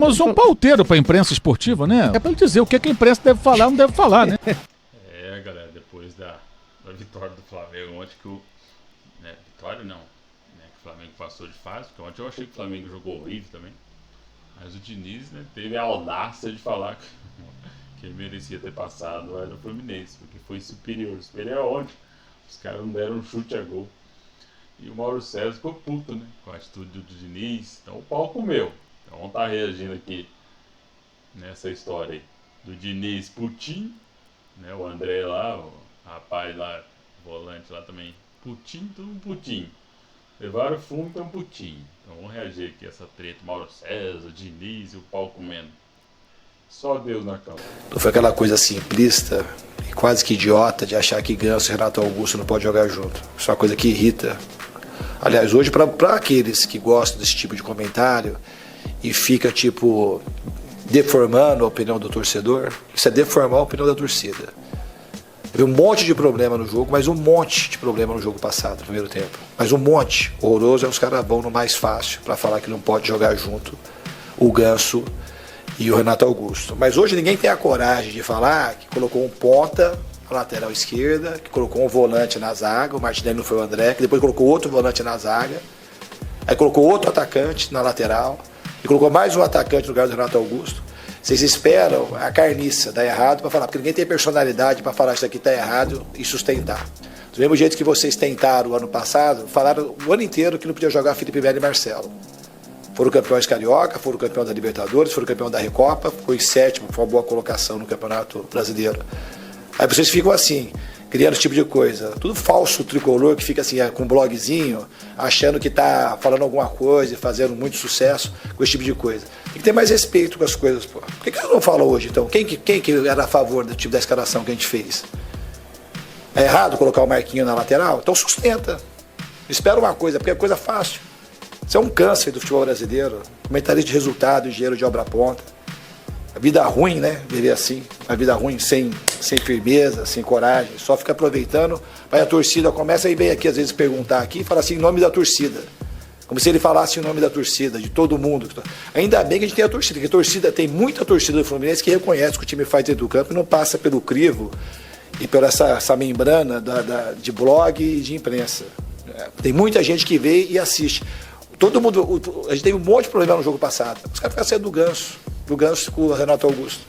Mas um pauteiro pra imprensa esportiva, né? É pra ele dizer o que a imprensa deve falar ou não deve falar, né? Galera, depois da vitória do Flamengo, ontem que o... vitória não, né, que o Flamengo passou de fase, porque ontem eu achei que o Flamengo jogou horrível também. Mas o Diniz, né, teve a audácia de falar que ele merecia ter passado era o Fluminense, porque foi superior. Superior ontem, os caras não deram um chute a gol. E o Mauro César ficou puto, né, com a atitude do Diniz. Então o pau comeu. Então vamos estar reagindo aqui nessa história aí do Diniz Putin, né, o André lá, o rapaz lá, volante lá também, Putin, tudo um Putin. Levaram o fumo, então Putin. Então vamos reagir aqui a essa treta, Mauro César, Diniz e o pau comendo. Só Deus na causa. Não foi aquela coisa simplista e quase que idiota de achar que Ganso e Renato Augusto não podem jogar junto. Isso é uma coisa que irrita. Aliás, hoje, para aqueles que gostam desse tipo de comentário e fica, tipo, deformando a opinião do torcedor, isso é deformar a opinião da torcida. Teve um monte de problema no jogo, mas um monte de problema no jogo passado, no primeiro tempo. Mas um monte. Horroroso, é os caras vão no mais fácil para falar que não pode jogar junto o Ganso e o Renato Augusto. Mas hoje ninguém tem a coragem de falar que colocou um ponta na lateral esquerda, que colocou um volante na zaga, o Martinelli não foi o André, que depois colocou outro volante na zaga, aí colocou outro atacante na lateral, e colocou mais um atacante no lugar do Renato Augusto. Vocês esperam a carniça dar errado para falar, porque ninguém tem personalidade para falar isso aqui está errado e sustentar. Do mesmo jeito que vocês tentaram o ano passado, falaram o ano inteiro que não podia jogar Felipe Melo e Marcelo. Foram campeões carioca, foram campeões da Libertadores, foram campeões da Recopa, foi sétimo, foi uma boa colocação no Campeonato Brasileiro. Aí vocês ficam assim, criando esse tipo de coisa. Tudo falso tricolor que fica assim, com um blogzinho, achando que está falando alguma coisa e fazendo muito sucesso com esse tipo de coisa. Tem que ter mais respeito com as coisas, pô. Por que eu não falo hoje, então? Quem que era a favor do tipo da escalação que a gente fez? É errado colocar o Marquinhos na lateral? Então sustenta. Espera uma coisa, porque é coisa fácil. Isso é um câncer do futebol brasileiro. Comentarista de resultado, engenheiro de obra pronta. A vida ruim, né? Viver assim. A vida ruim, sem firmeza, sem coragem. Só fica aproveitando. Aí a torcida começa e vem aqui, às vezes, perguntar aqui e fala assim, em nome da torcida. Como se ele falasse o nome da torcida, de todo mundo. Ainda bem que a gente tem a torcida, porque a torcida, tem muita torcida do Fluminense que reconhece que o time faz dentro do campo e não passa pelo crivo e por essa membrana de blog e de imprensa. Tem muita gente que vê e assiste. Todo mundo, a gente teve um monte de problema no jogo passado. Os caras ficam saindo do Ganso com o Renato Augusto.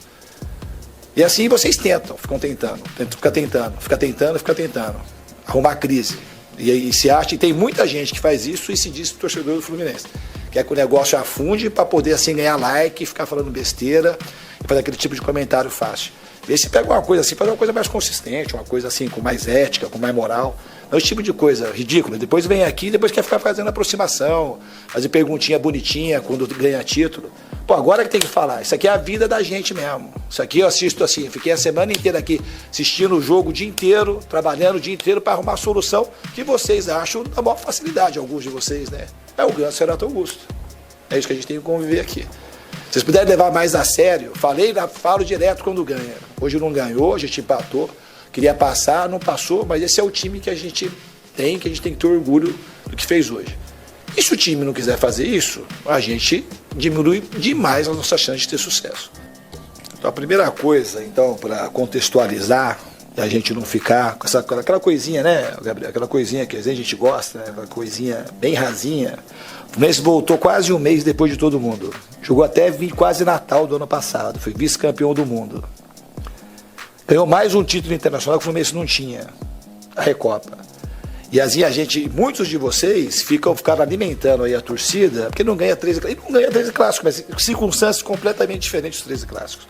E assim vocês tentam, fica tentando arrumar crise. E se acha, e tem muita gente que faz isso e se diz torcedor do Fluminense. Quer que o negócio afunde para poder assim ganhar like, ficar falando besteira e fazer aquele tipo de comentário fácil. Vê se pega uma coisa assim, faz uma coisa mais consistente, uma coisa assim, com mais ética, com mais moral. Não esse tipo de coisa ridícula. Depois vem aqui, depois quer ficar fazendo aproximação, fazer perguntinha bonitinha quando ganha título. Pô, agora que tem que falar. Isso aqui é a vida da gente mesmo. Isso aqui eu assisto assim, fiquei a semana inteira aqui assistindo o jogo o dia inteiro, trabalhando o dia inteiro para arrumar a solução que vocês acham da maior facilidade, alguns de vocês, né? É o Ganso e o Renato Augusto. É isso que a gente tem que conviver aqui. Se vocês puderem levar mais a sério, falo direto quando ganha. Hoje não ganhou, a gente empatou. Queria passar, não passou, mas esse é o time que a gente tem que ter orgulho do que fez hoje. E se o time não quiser fazer isso, a gente diminui demais a nossa chance de ter sucesso. Então a primeira coisa, então, para contextualizar, e a gente não ficar com aquela coisinha, né, Gabriel? Aquela coisinha que às vezes a gente gosta, né? Aquela coisinha bem rasinha. O Fluminense voltou quase um mês depois de todo mundo. Jogou até quase Natal do ano passado. Foi vice-campeão do mundo. Ganhou mais um título internacional que o Fluminense não tinha. A Recopa. E assim muitos de vocês ficaram alimentando aí a torcida, porque não ganha 13 clássicos. Não ganha 13 clássicos, mas circunstâncias completamente diferentes dos 13 clássicos.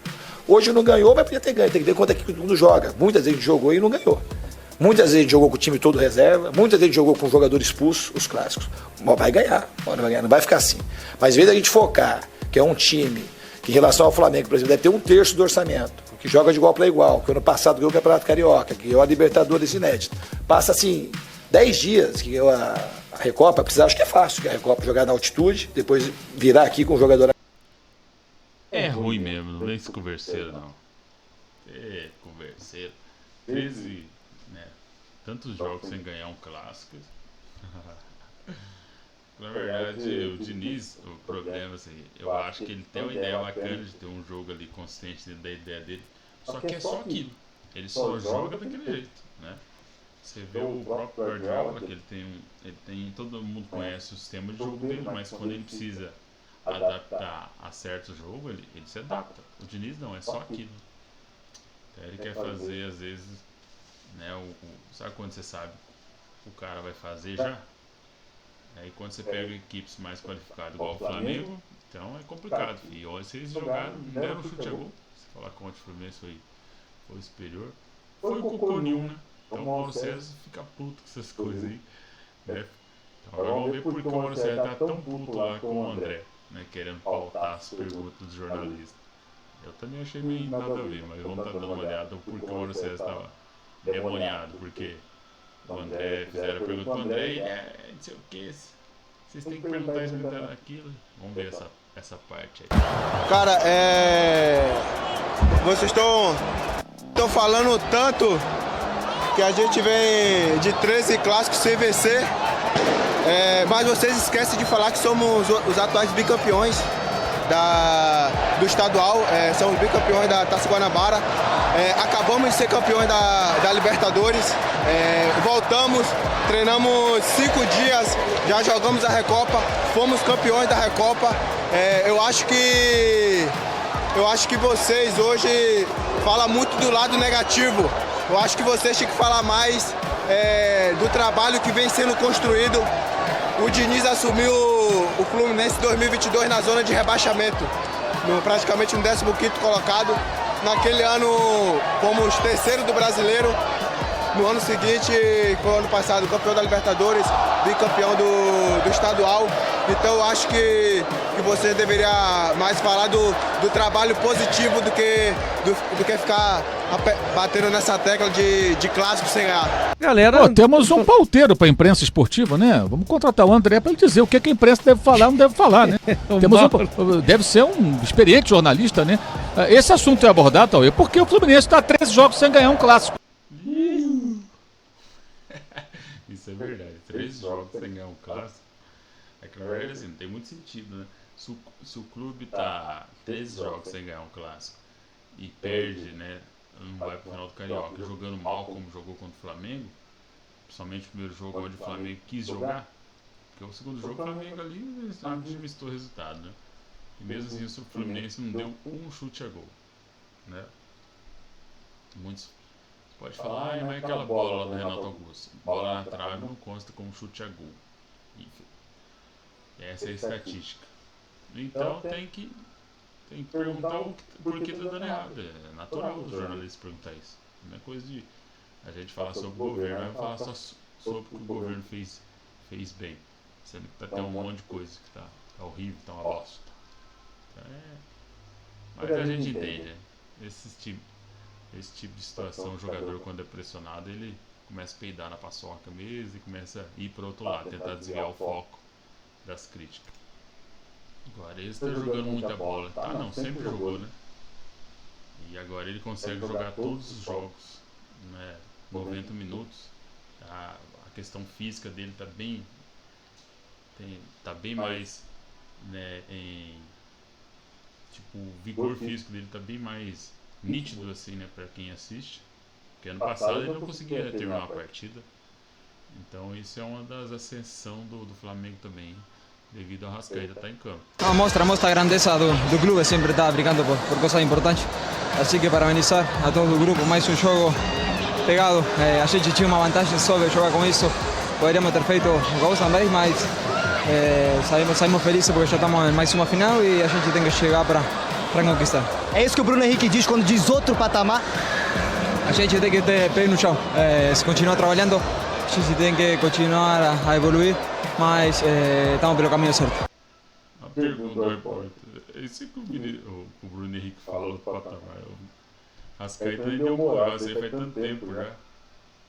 Hoje não ganhou, mas podia ter ganho. Tem que ver quanto é que todo mundo joga. Muitas vezes a gente jogou e não ganhou. Muitas vezes a gente jogou com o time todo reserva. Muitas vezes a gente jogou com o jogador expulso, os clássicos. Vai ganhar, não vai ficar assim. Mas às vezes a gente focar, que é um time que em relação ao Flamengo, por exemplo, deve ter um terço do orçamento, que joga de igual para igual, que ano passado ganhou o Campeonato Carioca, que ganhou a Libertadores inédita. Passa assim 10 dias que ganhou a Recopa, acho que é fácil, que a Recopa jogar na altitude, depois virar aqui com o jogador. É ruim mesmo, não vem esse converseiro não. É converseiro. 13, né? Tantos jogos sem ganhar um clássico. Na verdade, o Diniz, o problema, assim, eu acho que ele tem uma ideia bacana de ter um jogo ali consistente dentro da ideia dele, só que é só aquilo. Ele só joga daquele jeito, né? Você vê o próprio Guardiola, que ele tem, todo mundo conhece o sistema de jogo dele, mas quando ele precisa adaptar a certo jogo, ele se adapta. O Diniz não, é só aquilo. Então ele quer fazer, às vezes, né, sabe quando você sabe o cara vai fazer já? Aí quando você pega equipes mais qualificadas, igual o Flamengo, então é complicado, filho. Olha, se eles jogaram, não deram chute a gol. Se falar contra o Fluminense foi superior. Foi o cocô nenhum, né? Então o Mauro César fica puto com essas coisas aí, né? Então agora vamos ver porque o Mauro César tá tão puto lá com o André, né? Querendo pautar as perguntas dos jornalistas. Eu também achei meio nada a ver, mas vamos estar dando uma olhada porque o Mauro César estava demoniado, porque o André, fizeram a pergunta pro André e não sei o que, vocês têm que perguntar isso, perguntar aquilo. Vamos ver essa parte aí. Cara, vocês estão falando tanto que a gente vem de 13 clássicos sem vencer, mas vocês esquecem de falar que somos os atuais bicampeões do estadual, somos bicampeões da Taça Guanabara, acabamos de ser campeões da Libertadores, voltamos, treinamos 5 dias, já jogamos a Recopa, fomos campeões da Recopa. Eu acho que vocês hoje falam muito do lado negativo. Eu acho que vocês têm que falar mais do trabalho que vem sendo construído. O Diniz assumiu o Fluminense 2022 na zona de rebaixamento, praticamente no 15º colocado. Naquele ano fomos terceiro do Brasileiro. No ano seguinte, foi o ano passado, campeão da Libertadores, bicampeão do estadual. Então eu acho que você deveria mais falar do trabalho positivo do que ficar batendo nessa tecla de clássico sem ganhar. Galera, pô, temos um pauteiro pra imprensa esportiva, né? Vamos contratar o André pra ele dizer o que a imprensa deve falar ou não deve falar, né? Deve ser um experiente jornalista, né? Esse assunto é abordado, Tauê, porque o Fluminense tá 13 jogos sem ganhar um clássico. Isso é verdade, 13 jogos sem ganhar um clássico. É que na verdade assim, não tem muito sentido, né? Se o clube tá 13 jogos sem ganhar um clássico e perde, né? Não vai pro final do Carioca, jogando mal como jogou contra o Flamengo, principalmente o primeiro jogo onde o Flamengo quis jogar, porque o segundo jogo o Flamengo ali administrou o resultado, né? E mesmo assim o Fluminense não deu um chute a gol, né? Muitos pode falar, mas é aquela bola lá do Renato Augusto, bola na trave não consta como chute a gol. Enfim, essa é a estatística. Então tem que perguntar por que tá dando errado. É natural os jornalistas perguntar isso. Não é coisa de a gente falar sobre o governo, não é falar só sobre o que o governo fez bem. Sendo que tem um monte de coisa que tá horrível, tá uma bosta. Então, mas a gente entende, né? Esse tipo de situação, o jogador quando é pressionado, ele começa a peidar na paçoca mesmo e começa a ir para o outro lado, tentar desviar o foco das críticas. Agora ele está jogando muita bola. Ah não, sempre jogou, né? E agora ele consegue jogar todos os jogos, né? 90 minutos. A questão física dele tá bem mais, né, tipo, o vigor físico dele tá bem mais nítido assim, né, para quem assiste. Porque ano passado ele não conseguia terminar uma partida. Então isso é uma das ascensões do Flamengo também, devido ao Arrascaeta estar em campo. Mostra a grandeza do clube, sempre está brigando por coisas importantes. Assim que parabenizar a todo o grupo, mais um jogo pegado. A gente tinha uma vantagem só de jogar com isso. Poderíamos ter feito gols também, mas saímos felizes porque já estamos em mais uma final e a gente tem que chegar para conquistar. É isso que o Bruno Henrique diz quando diz outro patamar? A gente tem que ter pé no chão. Se continuar trabalhando, a gente tem que continuar a evoluir, mas estamos pelo caminho certo. A pergunta do repórter, esse que o Bruno Henrique falou do patamar, o Arrascaeta ele deu moral, isso aí faz tanto tempo já.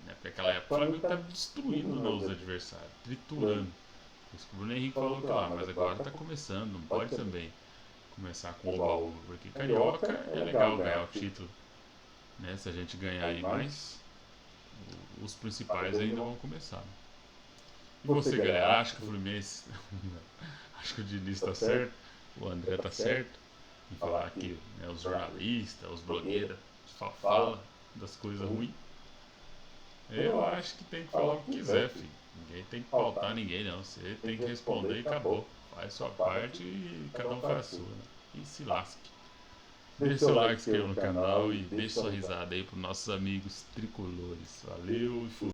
Porque naquela época o Flamengo estava destruindo, né, os adversários, triturando. Isso que o Bruno Henrique falou, claro, mas agora está começando, não pode também começar com o baú, porque Carioca é legal ganhar o título, né, se a gente ganhar aí, mas os principais ainda vão começar. E você, galera, acha que o Fluminense... acho que o Diniz tá certo, o André tá certo em falar que, né, os jornalistas, os blogueiros falam das coisas ruins? Eu acho que tem que falar o que quiser, filho. Ninguém tem que pautar ninguém, não. Você tem que responder e acabou. Faz sua parte e cada um faz a sua, né? E se lasque. Deixe seu like, se inscreva no canal e deixe sua risada aí pros nossos amigos tricolores. Valeu e fui.